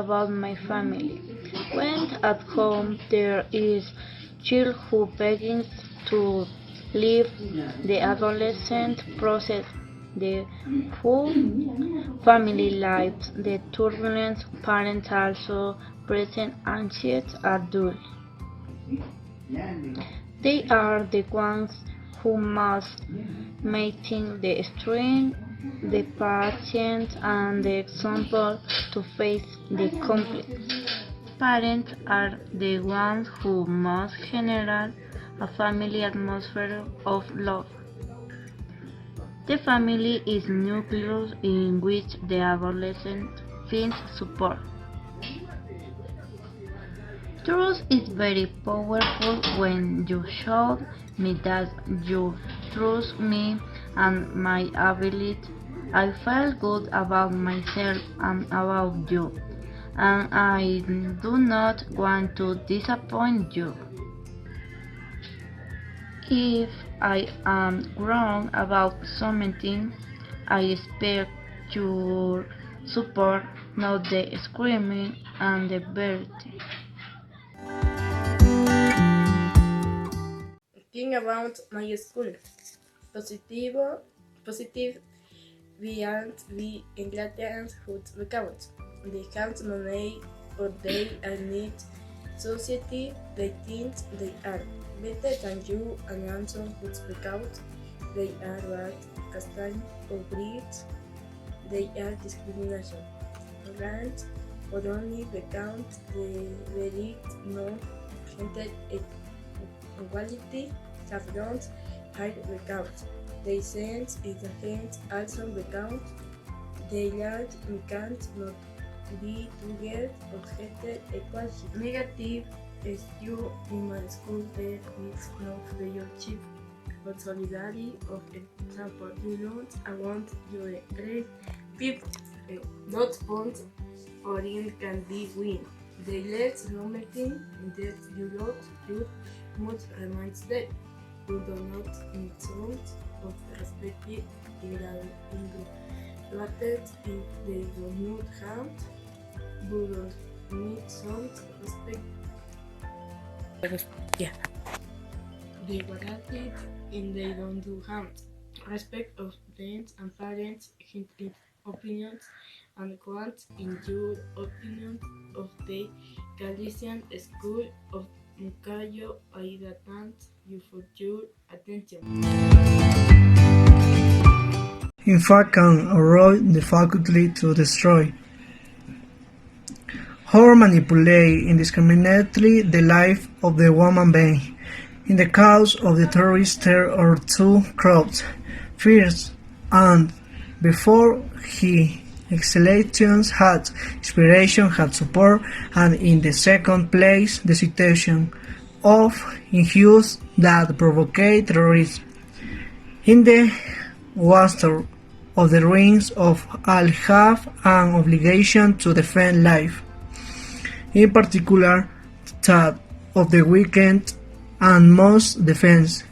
about my family. When at home there is child who begins to live the adolescent process, the full family life, the turbulence, parents also present anxious adults. They are the ones who must maintain the strength, the patience, and the example to face the conflict. Parents are the ones who must generate a family atmosphere of love. The family is the nucleus in which the adolescent finds support. Trust is very powerful when you show me that you trust me and my ability. I feel good about myself and about you, and I do not want to disappoint you. If I am wrong about something, I expect your support, not the screaming and the verdict. Thinking about my school. Positive behind the ingredients food recovered. They can't money or they are need society they think they are. Better than you and answer food recovered. They are white, castagne or breed. They are discrimination. Rant or only becount the verdict no gender equality have don't hide recount. They sense it against also recount. They learn we can't not be together or gender equality. Negative is you in my school there is no friendship but solidarity of example. You know I want your great people not want or in can be win. They let no meeting in that you lot you must remind them. You do not insult of respect individuality if they do not have. You don't need some respect. Yeah. They warranted and they don't do harm. Respect of friends and parents, hint opinions and want in your opinion of the Galician School of Mucayo. I thank you for your attention. In fact, can avoid the faculty to destroy or manipulate indiscriminately the life of the human being. In the cause of the terrorist there are two crowds, first and before he exhalations had inspiration, had support, and in the second place the situation of issues that provocate terrorism. In the Master of the Rings of all have an obligation to defend life, in particular that of the weekend and most defense.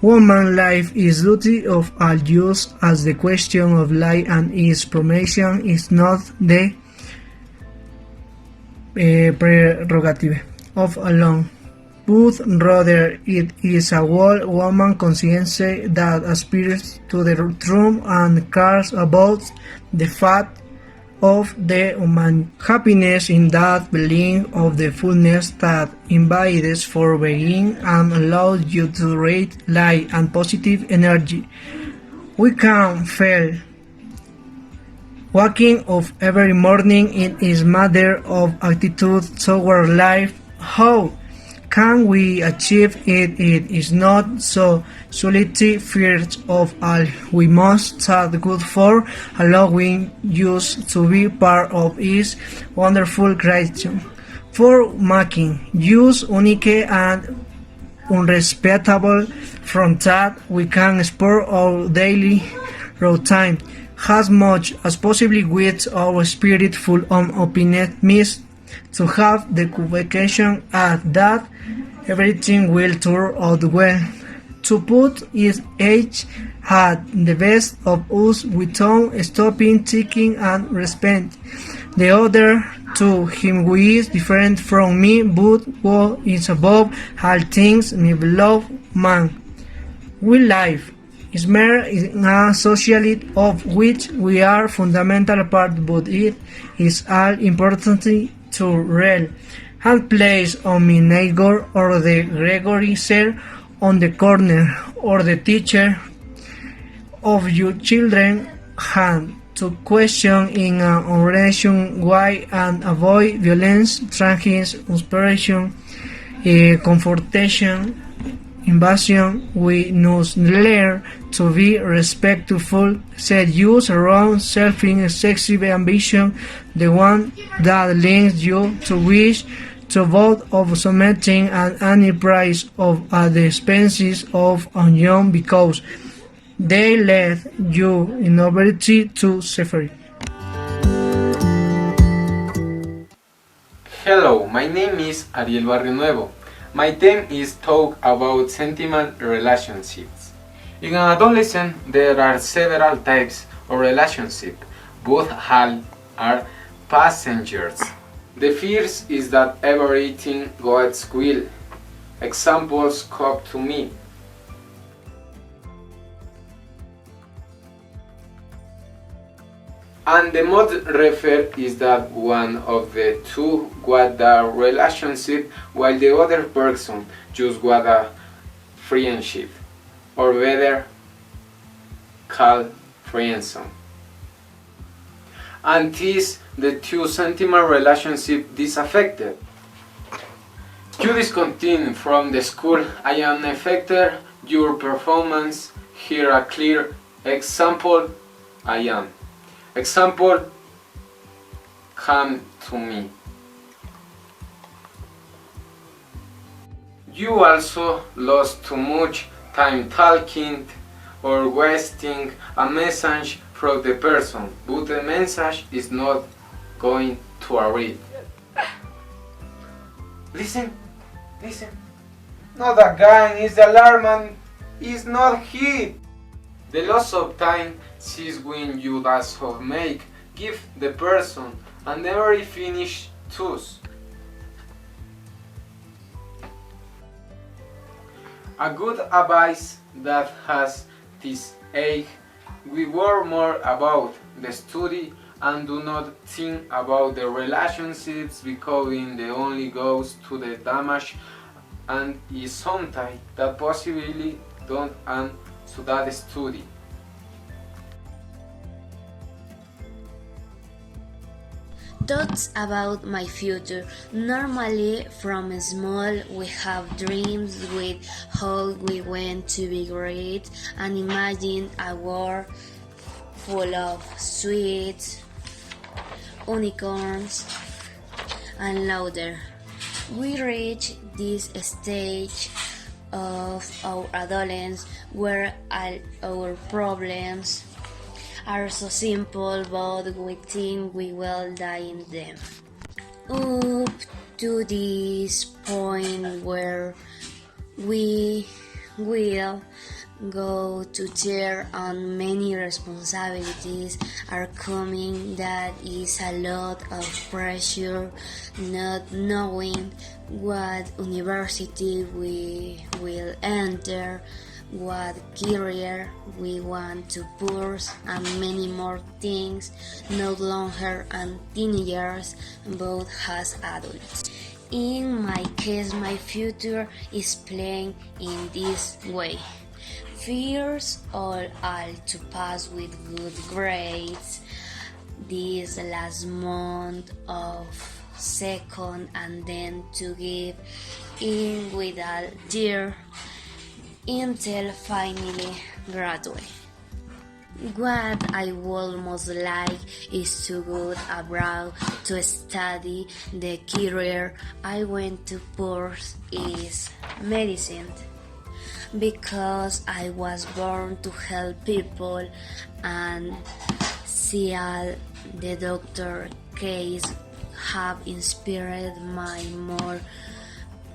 Woman life is duty of all use as the question of life and its promotion is not the prerogative of alone, but rather it is a whole woman conscience that aspires to the truth and cares about the fact of the human happiness in that belief of the fullness that invites for being and allows you to rate light and positive energy. We can feel waking up every morning. It is matter of attitude toward life. How can we achieve it? It is not so solely fears of all. We must start good for allowing us to be part of its wonderful creation, for making use unique and unrespectable. From that we can explore our daily routine as much as possible with our spirit full of optimism to have the conviction that everything will turn out well, to put its age at the best of us without stopping thinking and respect the other to him who is different from me, but who is above all things, my beloved man. We live is mere in a society of which we are fundamental part, but it is all important to real and place on my neighbor or the Gregory chair on the corner or the teacher of your children hand to question in a relation why and avoid violence, tragedies, inspiration, confrontation, invasion. We must learn to be respectful, set use around selfish, excessive ambition, the one that leads you to wish to vote of submitting at any price of at the expenses of union because they led you in poverty to suffering. Hello, my name is Ariel Barrionuevo. My theme is talk about sentiment relationships. In an adolescent, there are several types of relationship. Both all are passengers. The first is that everything God's will. Examples come to me. And the most refer is that one of the two got the relationship while the other person just got a friendship, or better called friendzone. And this the two sentiment relationship disaffected. You discontinue from the school, I am affected your performance. Here a clear example, I am. Example, come to me. You also lost too much time talking or wasting a message from the person, but the message is not going to read. Listen. No, that guy is the alarm and is not he. The loss of time is when you does of make, give the person and never finish choose. A good advice that has this age, we worry more about the study and do not think about the relationships because the only goes to the damage and is sometimes that possibly don't end to that study. Thoughts about my future. Normally, from small, we have dreams with how we want to be great and imagine a world full of sweets, unicorns, and laughter. We reach this stage of our adolescence where all our problems are so simple, but we think we will die in them. Up to this point where we will go to tear on many responsibilities are coming. That is a lot of pressure, not knowing what university we will enter, what career we want to pursue, and many more things, no longer as teenagers, but as adults. In my case, my future is playing in this way. Fears all to pass with good grades this last month of second and then to give in with a year until finally graduate. What I would most like is to go abroad to study. The career I want to pursue is medicine because I was born to help people and see all the doctor case have inspired my more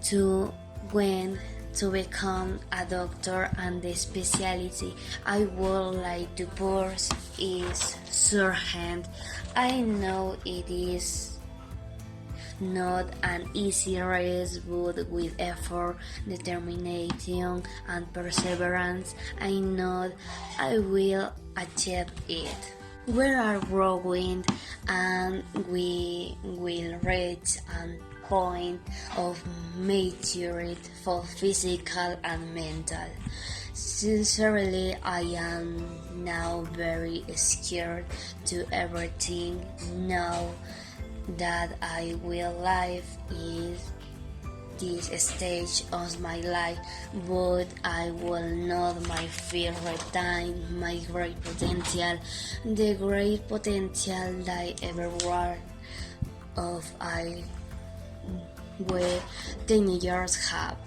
to when to become a doctor, and the specialty I would like to pursue is surgeon. I know it is not an easy race, but with effort, determination, and perseverance, I know I will achieve it. We are growing, and we will reach a point of maturity for physical and mental. Sincerely, I am now very scared to everything now that I will live in this stage of my life, but I will not my fear retain my great potential, the great potential that everyone of I we teenagers have.